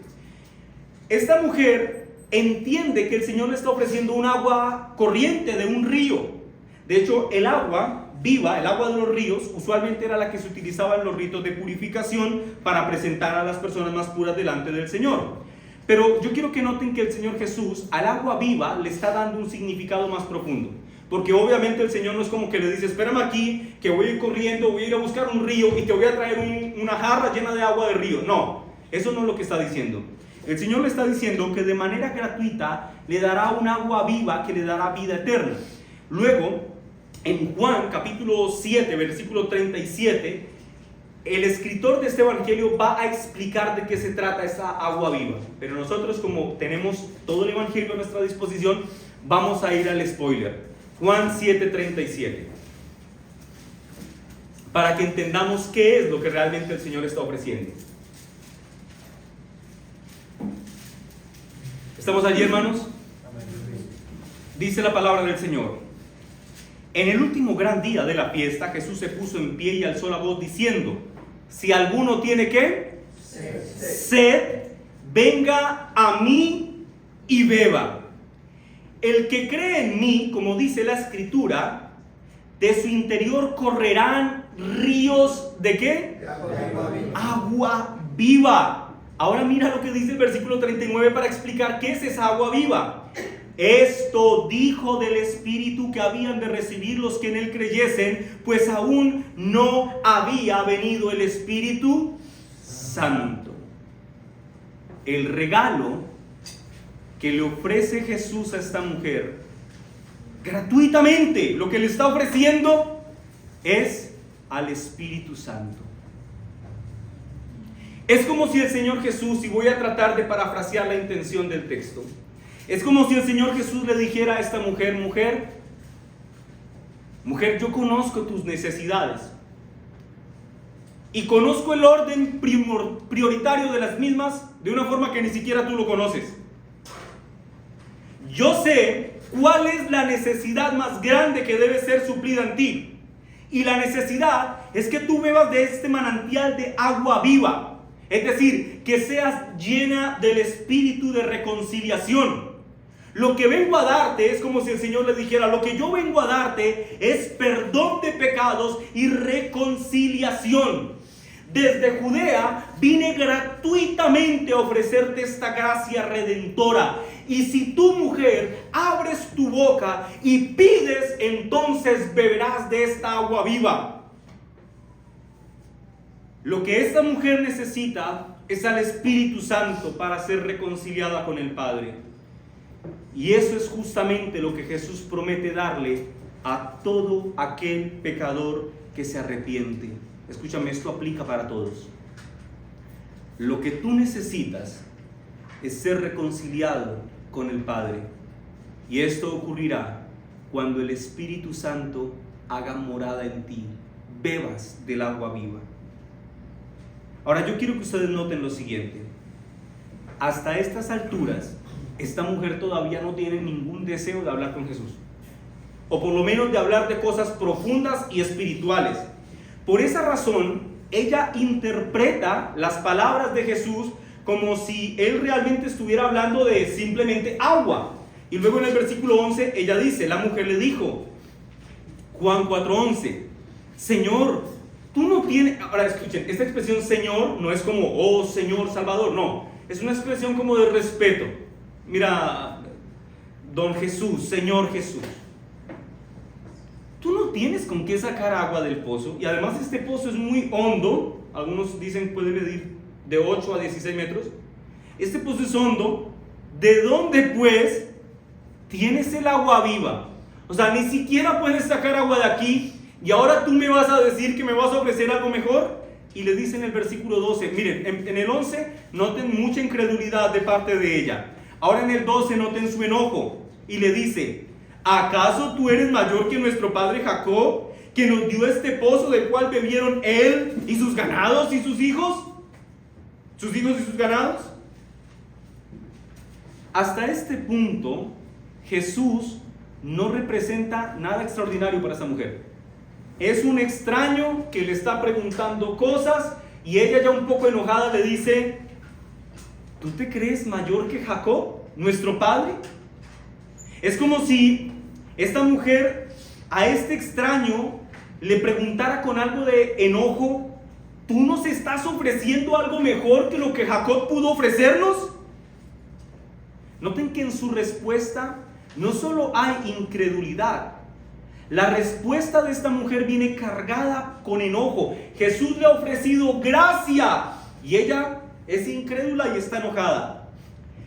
Esta mujer entiende que el Señor le está ofreciendo un agua corriente de un río. De hecho, el agua viva, el agua de los ríos, usualmente era la que se utilizaba en los ritos de purificación para presentar a las personas más puras delante del Señor. Pero yo quiero que noten que el Señor Jesús al agua viva le está dando un significado más profundo. Porque obviamente el Señor no es como que le dice, espérame aquí, que voy a ir corriendo, voy a ir a buscar un río y te voy a traer una jarra llena de agua de río. No, eso no es lo que está diciendo. El Señor le está diciendo que de manera gratuita le dará un agua viva que le dará vida eterna. Luego, en Juan capítulo 7, versículo 37, el escritor de este evangelio va a explicar de qué se trata esa agua viva. Pero nosotros, como tenemos todo el evangelio a nuestra disposición, vamos a ir al spoiler. Juan 7:37. Para que entendamos qué es lo que realmente el Señor está ofreciendo. ¿Estamos allí, hermanos? Dice la palabra del Señor. En el último gran día de la fiesta, Jesús se puso en pie y alzó la voz diciendo: si alguno tiene ¿qué? Sed, venga a mí y beba. El que cree en mí, como dice la Escritura, de su interior correrán ríos ¿de qué? Agua viva. Ahora mira lo que dice el versículo 39 para explicar qué es esa agua viva. Esto dijo del Espíritu que habían de recibir los que en él creyesen, pues aún no había venido el Espíritu Santo. El regalo que le ofrece Jesús a esta mujer, gratuitamente, lo que le está ofreciendo es al Espíritu Santo. Es como si el Señor Jesús, y voy a tratar de parafrasear la intención del texto, es como si el Señor Jesús le dijera a esta mujer: mujer, yo conozco tus necesidades y conozco el orden prioritario de las mismas de una forma que ni siquiera tú lo conoces. Yo sé cuál es la necesidad más grande que debe ser suplida en ti. Y la necesidad es que tú bebas de este manantial de agua viva. Es decir, que seas llena del espíritu de reconciliación. Lo que vengo a darte es como si el Señor le dijera: lo que yo vengo a darte es perdón de pecados y reconciliación. Desde Judea vine gratuitamente a ofrecerte esta gracia redentora. Y si tú, mujer, abres tu boca y pides, entonces beberás de esta agua viva. Lo que esta mujer necesita es al Espíritu Santo para ser reconciliada con el Padre. Y eso es justamente lo que Jesús promete darle a todo aquel pecador que se arrepiente. Escúchame, esto aplica para todos. Lo que tú necesitas es ser reconciliado con el Padre. Y esto ocurrirá cuando el Espíritu Santo haga morada en ti, bebas del agua viva. Ahora yo quiero que ustedes noten lo siguiente. Hasta estas alturas, esta mujer todavía no tiene ningún deseo de hablar con Jesús. O por lo menos de hablar de cosas profundas y espirituales. Por esa razón, ella interpreta las palabras de Jesús como si él realmente estuviera hablando de simplemente agua. Y luego en el versículo 11, ella dice, la mujer le dijo, Juan 4:11, Señor, tú no tienes... Ahora escuchen, esta expresión Señor no es como, oh Señor Salvador, no. Es una expresión como de respeto. Mira, Don Jesús, Señor Jesús, tú no no tienes con qué sacar agua del pozo, y además este pozo es muy hondo, algunos dicen puede medir de 8 a 16 metros, este pozo es hondo, ¿de dónde pues tienes el agua viva? O sea, ni siquiera puedes sacar agua de aquí, y ahora tú me vas a decir que me vas a ofrecer algo mejor. Y le dice en el versículo 12, miren, en el 11 noten mucha incredulidad de parte de ella. Ahora en el 12 noten su enojo, y le dice, ¿acaso tú eres mayor que nuestro padre Jacob, que nos dio este pozo del cual bebieron él y sus ganados y sus hijos? ¿Sus hijos y sus ganados? Hasta este punto, Jesús no representa nada extraordinario para esta mujer. Es un extraño que le está preguntando cosas, y ella, ya un poco enojada, le dice, ¿tú te crees mayor que Jacob, nuestro padre? Es como si esta mujer a este extraño le preguntara con algo de enojo, ¿tú nos estás ofreciendo algo mejor que lo que Jacob pudo ofrecernos? Noten que en su respuesta no solo hay incredulidad, la respuesta de esta mujer viene cargada con enojo. Jesús le ha ofrecido gracia y ella es incrédula y está enojada.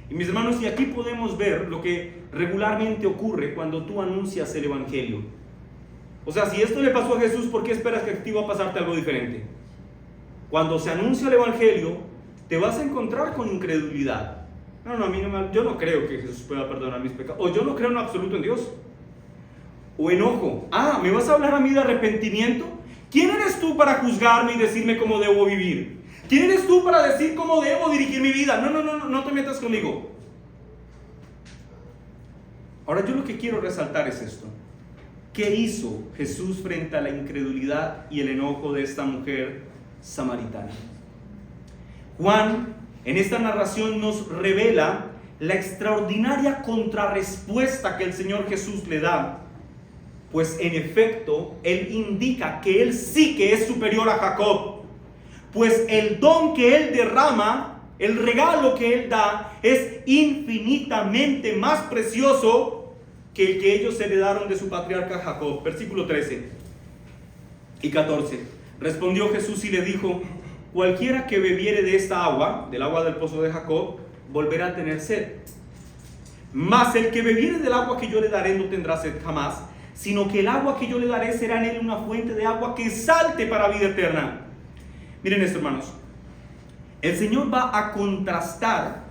Y mis hermanos, y aquí podemos ver lo que regularmente ocurre cuando tú anuncias el evangelio. O sea, si esto le pasó a Jesús, ¿por qué esperas que a ti va a pasarte algo diferente? Cuando se anuncia el evangelio, te vas a encontrar con incredulidad. Yo no creo que Jesús pueda perdonar mis pecados. O yo no creo en absoluto en Dios. O enojo. ¿Me vas a hablar a mí de arrepentimiento? ¿Quién eres tú para juzgarme y decirme cómo debo vivir? ¿Quién eres tú para decir cómo debo dirigir mi vida? No te metas conmigo. Ahora yo lo que quiero resaltar es esto. ¿Qué hizo Jesús frente a la incredulidad y el enojo de esta mujer samaritana? Juan, en esta narración, nos revela la extraordinaria contrarrespuesta que el Señor Jesús le da. Pues en efecto, Él indica que Él sí que es superior a Jacob. Pues el don que Él derrama, el regalo que Él da, es infinitamente más precioso que el que ellos heredaron de su patriarca Jacob. Versículo 13 y 14. Respondió Jesús y le dijo, cualquiera que bebiere de esta agua, del agua del pozo de Jacob, volverá a tener sed. Mas el que bebiere del agua que yo le daré no tendrá sed jamás, sino que el agua que yo le daré será en él una fuente de agua que salte para vida eterna. Miren esto, hermanos. El Señor va a contrastar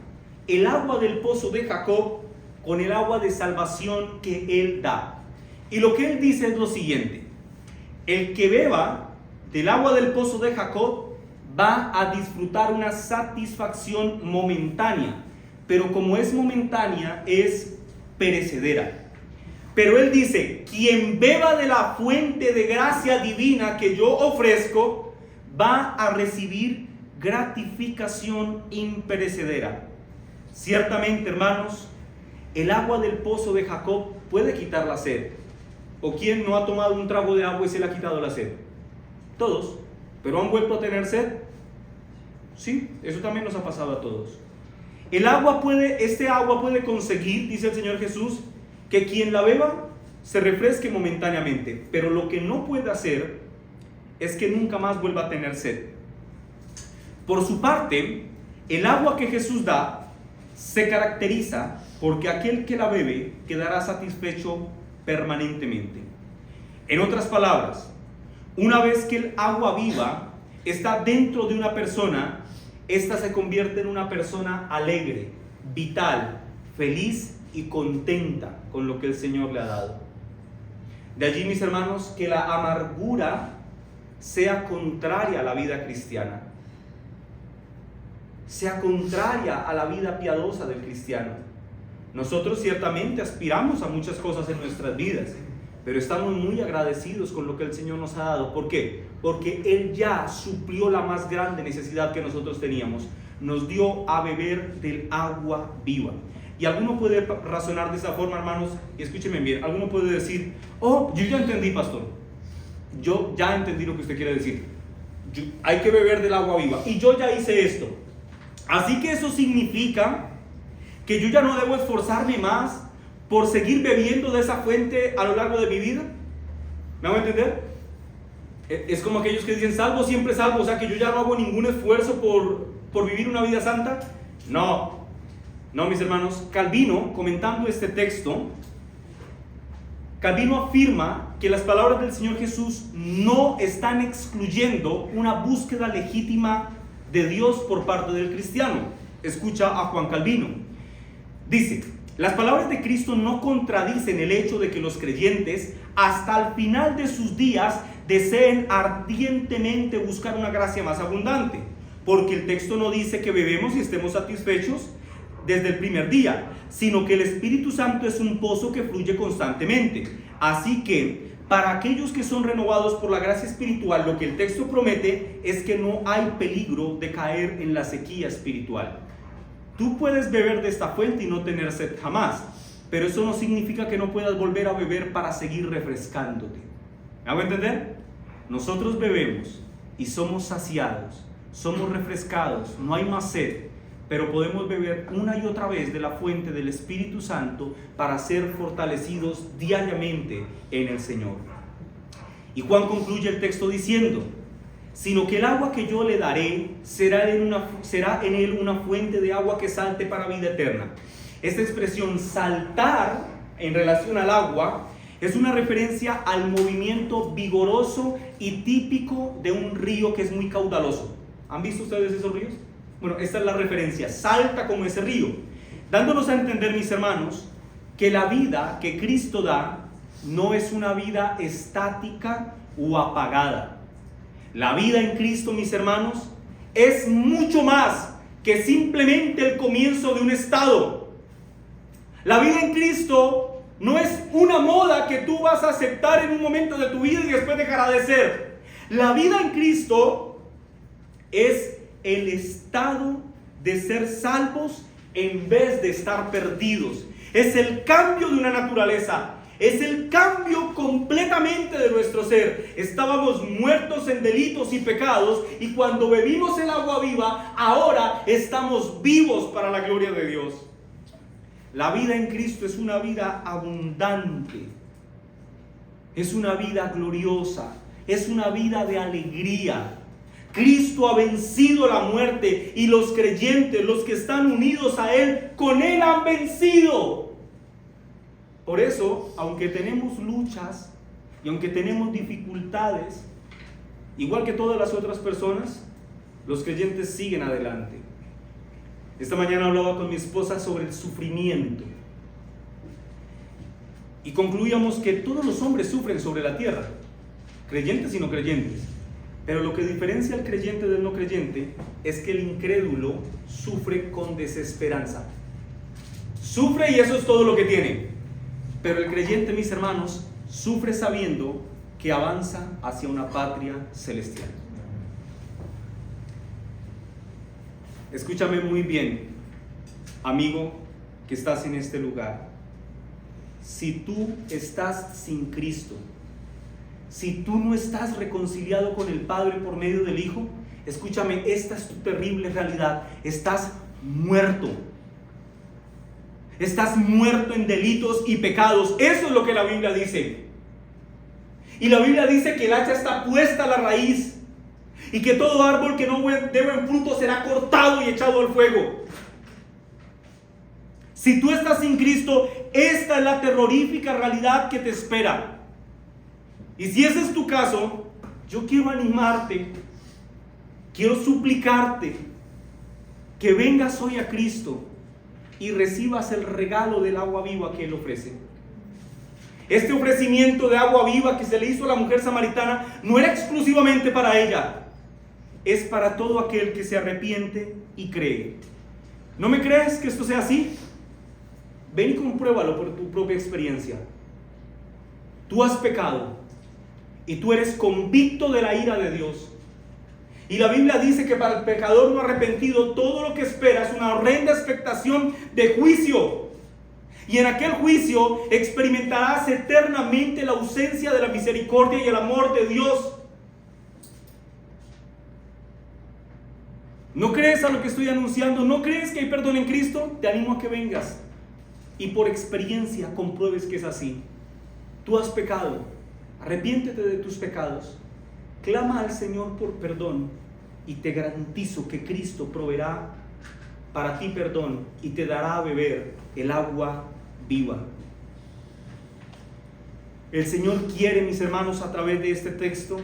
el agua del pozo de Jacob con el agua de salvación que Él da. Y lo que Él dice es lo siguiente. El que beba del agua del pozo de Jacob va a disfrutar una satisfacción momentánea, pero como es momentánea, es perecedera. Pero Él dice, quien beba de la fuente de gracia divina que yo ofrezco, va a recibir gratificación imperecedera. Ciertamente, hermanos, el agua del pozo de Jacob puede quitar la sed. ¿O quién no ha tomado un trago de agua y se le ha quitado la sed? Todos. ¿Pero han vuelto a tener sed? Sí, eso también nos ha pasado a todos. Este agua puede conseguir, dice el Señor Jesús, que quien la beba se refresque momentáneamente, pero lo que no puede hacer es que nunca más vuelva a tener sed. Por su parte, el agua que Jesús da se caracteriza porque aquel que la bebe quedará satisfecho permanentemente. En otras palabras, una vez que el agua viva está dentro de una persona, ésta se convierte en una persona alegre, vital, feliz y contenta con lo que el Señor le ha dado. De allí, mis hermanos, que la amargura sea contraria a la vida cristiana, sea contraria a la vida piadosa del cristiano. Nosotros ciertamente aspiramos a muchas cosas en nuestras vidas, pero estamos muy agradecidos con lo que el Señor nos ha dado. ¿Por qué? Porque Él ya suplió la más grande necesidad que nosotros teníamos. Nos dio a beber del agua viva. Y alguno puede razonar de esa forma, hermanos, y escúchenme bien. Alguno puede decir, yo ya entendí, pastor. Yo ya entendí lo que usted quiere decir. Hay que beber del agua viva. Y yo ya hice esto. Así que eso significa que yo ya no debo esforzarme más por seguir bebiendo de esa fuente a lo largo de mi vida. ¿Me hago entender? Es como aquellos que dicen salvo, siempre salvo, o sea que yo ya no hago ningún esfuerzo por vivir una vida santa. No, mis hermanos. Calvino, comentando este texto, Calvino afirma que las palabras del Señor Jesús no están excluyendo una búsqueda legítima de Dios por parte del cristiano. Escucha a Juan Calvino. Dice: las palabras de Cristo no contradicen el hecho de que los creyentes hasta el final de sus días deseen ardientemente buscar una gracia más abundante, porque el texto no dice que bebemos y estemos satisfechos desde el primer día, sino que el Espíritu Santo es un pozo que fluye constantemente. Así que para aquellos que son renovados por la gracia espiritual, lo que el texto promete es que no hay peligro de caer en la sequía espiritual. Tú puedes beber de esta fuente y no tener sed jamás, pero eso no significa que no puedas volver a beber para seguir refrescándote. ¿Me hago entender? Nosotros bebemos y somos saciados, somos refrescados, no hay más sed, pero podemos beber una y otra vez de la fuente del Espíritu Santo para ser fortalecidos diariamente en el Señor. Y Juan concluye el texto diciendo: sino que el agua que yo le daré será en él una fuente de agua que salte para vida eterna. Esta expresión saltar en relación al agua es una referencia al movimiento vigoroso y típico de un río que es muy caudaloso. ¿Han visto ustedes esos ríos? Bueno, esta es la referencia, salta como ese río, dándonos a entender, mis hermanos, que la vida que Cristo da no es una vida estática o apagada. La vida en Cristo, mis hermanos, es mucho más que simplemente el comienzo de un estado. La vida en Cristo no es una moda que tú vas a aceptar en un momento de tu vida y después dejará de ser. La vida en Cristo es el estado de ser salvos en vez de estar perdidos. Es el cambio de una naturaleza. Es el cambio completamente de nuestro ser. Estábamos muertos en delitos y pecados, y cuando bebimos el agua viva, ahora estamos vivos para la gloria de Dios. La vida en Cristo es una vida abundante, es una vida gloriosa, es una vida de alegría. Cristo ha vencido la muerte, y los creyentes, los que están unidos a Él, con Él han vencido. Por eso, aunque tenemos luchas y aunque tenemos dificultades, igual que todas las otras personas, los creyentes siguen adelante. Esta mañana hablaba con mi esposa sobre el sufrimiento y concluíamos que todos los hombres sufren sobre la tierra, creyentes y no creyentes. Pero lo que diferencia al creyente del no creyente es que el incrédulo sufre con desesperanza. Sufre y eso es todo lo que tiene. Pero el creyente, mis hermanos, sufre sabiendo que avanza hacia una patria celestial. Escúchame muy bien, amigo que estás en este lugar. Si tú estás sin Cristo, si tú no estás reconciliado con el Padre por medio del Hijo, escúchame, esta es tu terrible realidad. Estás muerto. Estás muerto en delitos y pecados. Eso es lo que la Biblia dice. Y la Biblia dice que el hacha está puesta a la raíz, y que todo árbol que no dé buen fruto será cortado y echado al fuego. Si tú estás sin Cristo, esta es la terrorífica realidad que te espera. Y si ese es tu caso, yo quiero animarte, quiero suplicarte que vengas hoy a Cristo y recibas el regalo del agua viva que Él ofrece. Este ofrecimiento de agua viva que se le hizo a la mujer samaritana no era exclusivamente para ella, es para todo aquel que se arrepiente y cree. ¿No me crees que esto sea así? Ven y compruébalo por tu propia experiencia. Tú has pecado y tú eres convicto de la ira de Dios. Y la Biblia dice que para el pecador no arrepentido todo lo que espera es una horrenda expectación de juicio. Y en aquel juicio experimentarás eternamente la ausencia de la misericordia y el amor de Dios. ¿No crees a lo que estoy anunciando? ¿No crees que hay perdón en Cristo? Te animo a que vengas y por experiencia compruebes que es así. Tú has pecado, arrepiéntete de tus pecados, clama al Señor por perdón y te garantizo que Cristo proveerá para ti perdón y te dará a beber el agua viva. El Señor quiere, mis hermanos, a través de este texto,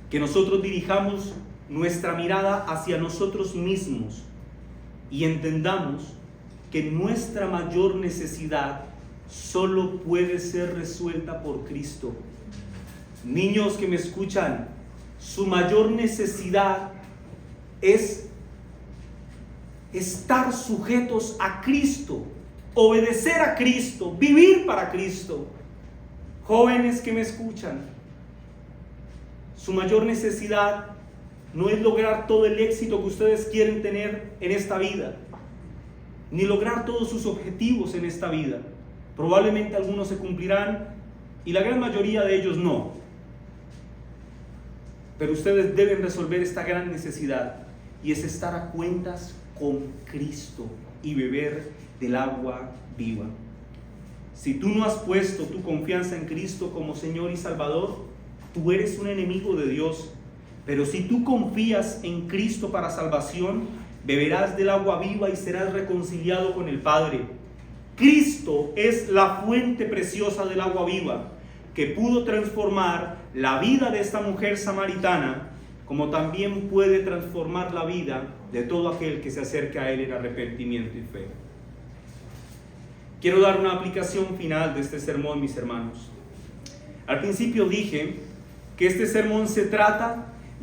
que nosotros dirijamos nuestra mirada hacia nosotros mismos y entendamos que nuestra mayor necesidad solo puede ser resuelta por Cristo. Niños que me escuchan, su mayor necesidad es estar sujetos a Cristo, obedecer a Cristo, vivir para Cristo. Jóvenes que me escuchan, su mayor necesidad no es lograr todo el éxito que ustedes quieren tener en esta vida, ni lograr todos sus objetivos en esta vida. Probablemente algunos se cumplirán y la gran mayoría de ellos no. Pero ustedes deben resolver esta gran necesidad, y es estar a cuentas con Cristo y beber del agua viva. Si tú no has puesto tu confianza en Cristo como Señor y Salvador, tú eres un enemigo de Dios. Pero si tú confías en Cristo para salvación, beberás del agua viva y serás reconciliado con el Padre. Cristo es la fuente preciosa del agua viva, que pudo transformar la vida de esta mujer samaritana, como también puede transformar la vida de todo aquel que se acerque a Él en arrepentimiento y fe. Quiero dar una aplicación final de este sermón, mis hermanos. Al principio dije que este sermón se trata